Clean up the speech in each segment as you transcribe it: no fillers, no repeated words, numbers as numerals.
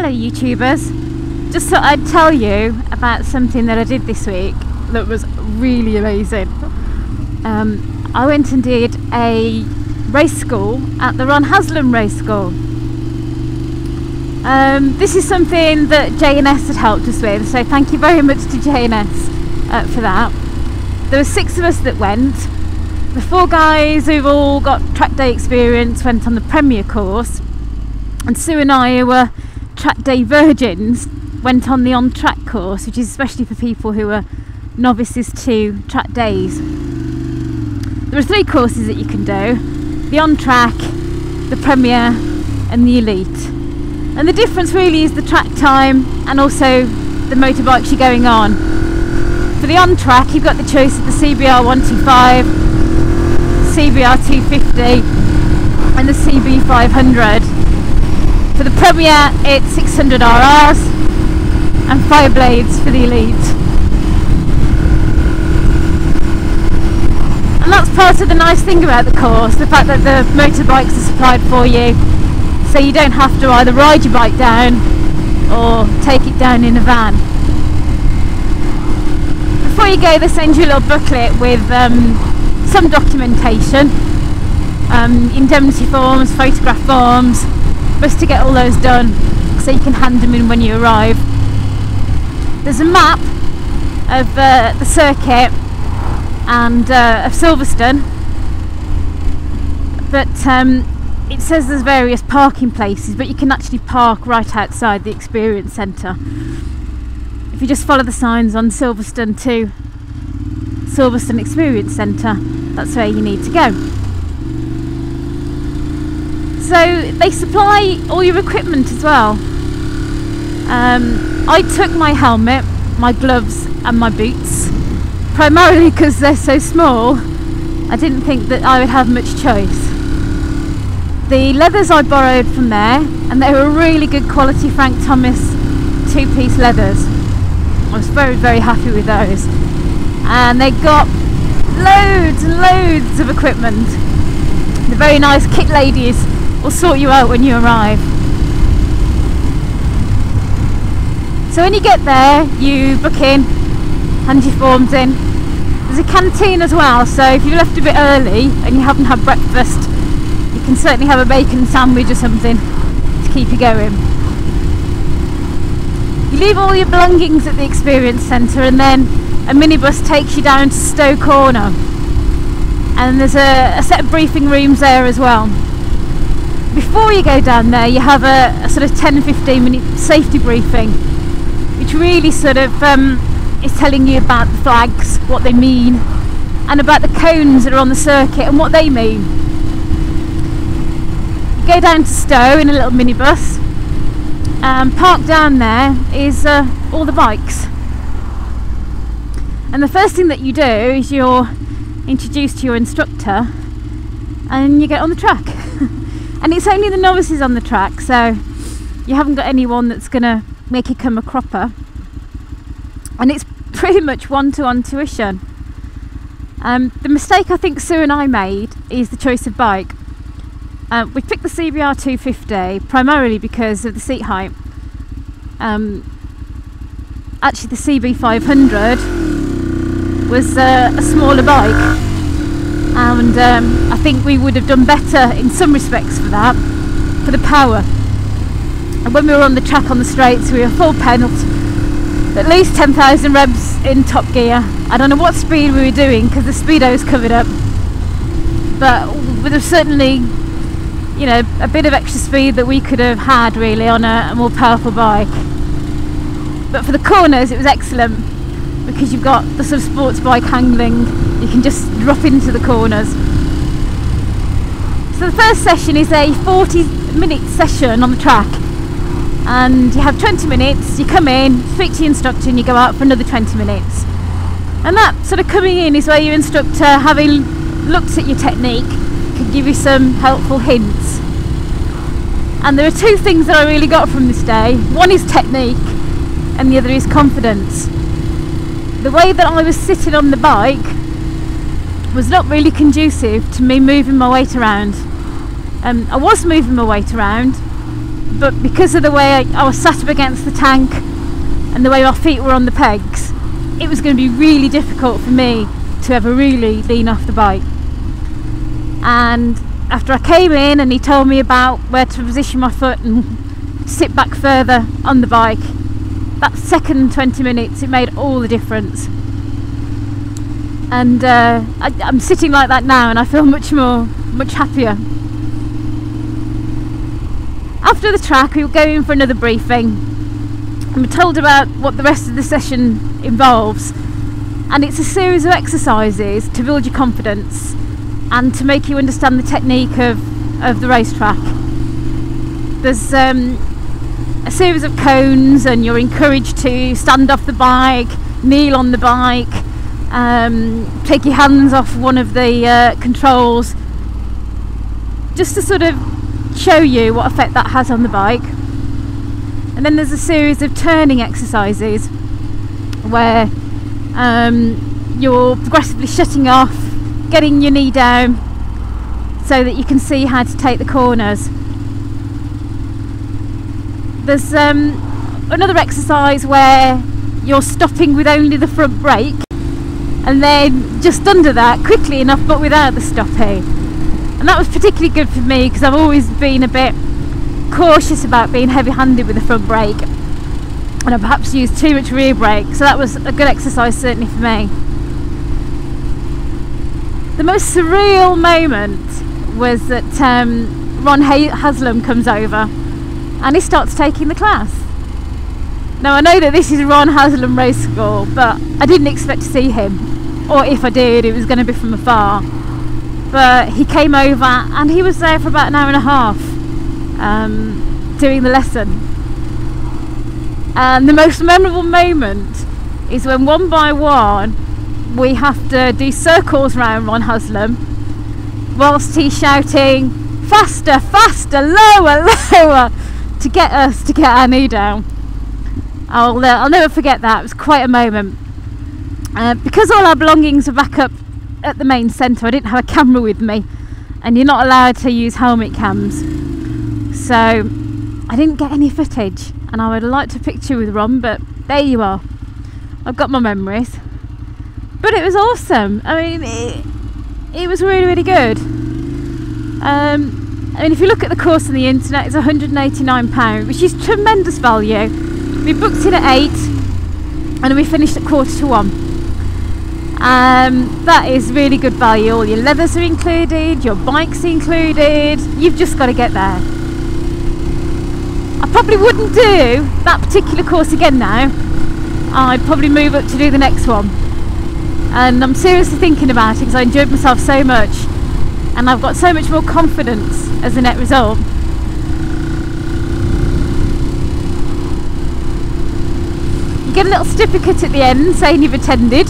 Hello YouTubers, just thought I'd tell you about something that I did this week that was really amazing. I went and did a race school at the Ron Haslam Race School. This is something that J&S had helped us with, so thank you very much to J&S for that. There were 6 of us that went. The 4 guys who've all got track day experience went on the Premier course, and Sue and I, who were track day virgins, went on the on-track course, which is especially for people who are novices to track days. There are 3 courses that you can do: the on-track, the Premier and the Elite. And the difference really is the track time and also the motorbikes you're going on. For the on-track, you've got the choice of the CBR 125, CBR 250 and the CB 500. For the Premier, it's 600 RRs and Fireblades for the Elite. And that's part of the nice thing about the course, the fact that the motorbikes are supplied for you, so you don't have to either ride your bike down or take it down in a van. Before you go, they send you a little booklet with some documentation, indemnity forms, photograph forms, best to get all those done so you can hand them in when you arrive. There's a map of the circuit and of Silverstone, but it says there's various parking places, but you can actually park right outside the experience centre. If you just follow the signs on Silverstone to Silverstone Experience Centre, that's where you need to go. So they supply all your equipment as well. I took my helmet, my gloves and my boots, primarily because they're so small. I didn't think that I would have much choice. The leathers I borrowed from there, and they were really good quality Frank Thomas 2-piece leathers. I was very, very happy with those. And they got loads and loads of equipment. The very nice kit ladies will sort you out when you arrive. So when you get there, you book in, hand your forms in. There's a canteen as well, so if you left a bit early and you haven't had breakfast, you can certainly have a bacon sandwich or something to keep you going. You leave all your belongings at the experience centre, and then a minibus takes you down to Stowe Corner, and there's a set of briefing rooms there as well. Before you go down there, you have a sort of 10-15 minute safety briefing, which really sort of is telling you about the flags, what they mean, and about the cones that are on the circuit and what they mean. You go down to Stowe in a little minibus. Parked down there is all the bikes. And the first thing that you do is you're introduced to your instructor and you get on the track. And it's only the novices on the track, so you haven't got anyone that's going to make you come a cropper. And it's pretty much one-to-one tuition. The mistake I think Sue and I made is the choice of bike. We picked the CBR 250 primarily because of the seat height. Actually the CB 500 was a smaller bike, and I think we would have done better in some respects for that, for the power. And when we were on the track on the straights, we were full pedalled, at least 10,000 revs in top gear. I don't know what speed we were doing because the speedo's covered up, but with certainly, you know, a bit of extra speed that we could have had really on a more powerful bike. But for the corners it was excellent, because you've got the sort of sports bike handling. You can just drop into the corners. So the first session is a 40-minute session on the track, and you have 20 minutes, you come in, speak to your instructor, and you go out for another 20 minutes. And that sort of coming in is where your instructor, having looked at your technique, can give you some helpful hints. And there are 2 things that I really got from this day. One is technique and the other is confidence. The way that I was sitting on the bike was not really conducive to me moving my weight around. I was moving my weight around, but because of the way I was sat up against the tank and the way my feet were on the pegs, it was going to be really difficult for me to ever really lean off the bike. And after I came in and he told me about where to position my foot and sit back further on the bike, that second 20 minutes, it made all the difference. And I'm sitting like that now and I feel much happier. After the track, we were going for another briefing and we're told about what the rest of the session involves, and it's a series of exercises to build your confidence and to make you understand the technique of the racetrack. There's a series of cones and you're encouraged to stand off the bike, kneel on the bike, take your hands off one of the controls, just to sort of show you what effect that has on the bike. And then there's a series of turning exercises where you're progressively shutting off, getting your knee down so that you can see how to take the corners. There's another exercise where you're stopping with only the front brake, and then just under that, quickly enough but without the stopping. And that was particularly good for me because I've always been a bit cautious about being heavy-handed with the front brake, and I perhaps used too much rear brake, so that was a good exercise certainly for me. The most surreal moment was that Ron Haslam comes over and he starts taking the class. Now I know that this is Ron Haslam Race School, but I didn't expect to see him, or if I did, it was going to be from afar. But he came over and he was there for about an hour and a half doing the lesson. And the most memorable moment is when one by one we have to do circles around Ron Haslam whilst he's shouting faster, faster, lower, lower to get us to get our knee down. I'll never forget that. It was quite a moment. Because all our belongings were back up at the main centre, I didn't have a camera with me, and you're not allowed to use helmet cams, so I didn't get any footage, and I would have liked a picture with Ron, but there you are. I've got my memories. But it was awesome. I mean, it was really, really good. I mean, if you look at the course on the internet, it's £189, which is tremendous value. We booked in at 8 and we finished at 1:45. That is really good value. All your leathers are included, your bike's included. You've just got to get there. I probably wouldn't do that particular course again now. I'd probably move up to do the next one. And I'm seriously thinking about it because I enjoyed myself so much, and I've got so much more confidence as a net result. You get a little certificate at the end saying you've attended,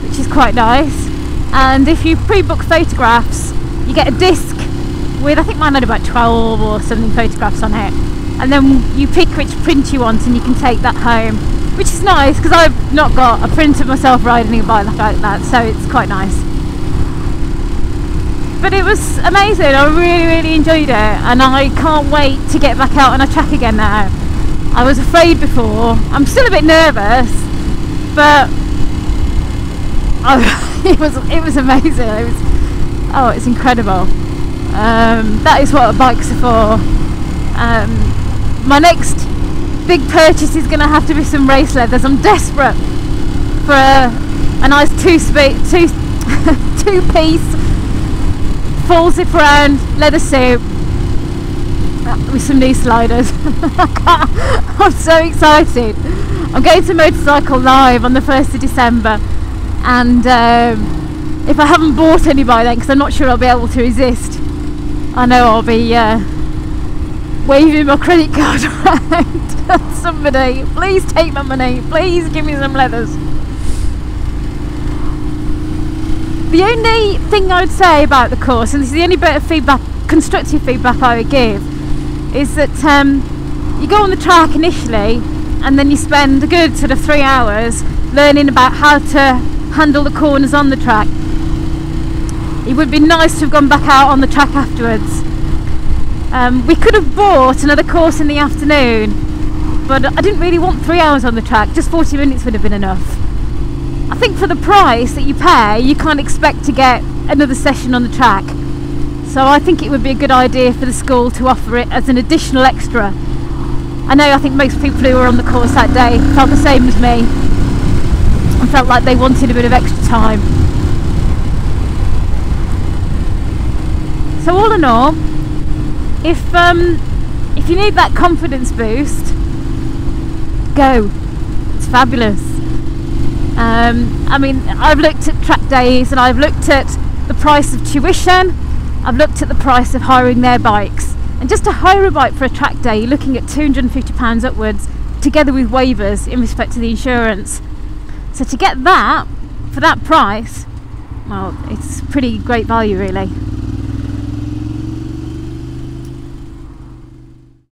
which is quite nice. And if you pre-book photographs, you get a disc with, I think mine had about 12 or something photographs on it, and then you pick which print you want and you can take that home, which is nice because I've not got a print of myself riding a bike like that, so it's quite nice. But it was amazing. I really, really enjoyed it, and I can't wait to get back out on a track again now. I was afraid before. I'm still a bit nervous, but it was amazing. It's incredible. That is what bikes are for. My next big purchase is going to have to be some race leathers. I'm desperate for a nice two-piece full zip around leather suit with some knee sliders. I'm so excited. I'm going to Motorcycle Live on the 1st of December, and if I haven't bought any by then, because I'm not sure I'll be able to resist, I know I'll be waving my credit card around. Somebody, please take my money, please give me some leathers. The only thing I would say about the course, and this is the only bit of feedback, constructive feedback I would give, is that you go on the track initially and then you spend a good sort of 3 hours learning about how to handle the corners on the track. It would be nice to have gone back out on the track afterwards We could have bought another course in the afternoon, but I didn't really want 3 hours on the track. Just 40 minutes would have been enough. I think for the price that you pay, you can't expect to get another session on the track. So I think it would be a good idea for the school to offer it as an additional extra. I think most people who were on the course that day felt the same as me and felt like they wanted a bit of extra time. So all in all, if you need that confidence boost, go. It's fabulous. I've looked at track days and I've looked at the price of tuition, I've looked at the price of hiring their bikes, and just to hire a bike for a track day you're looking at £250 upwards, together with waivers in respect to the insurance. So to get that for that price, well, it's pretty great value really.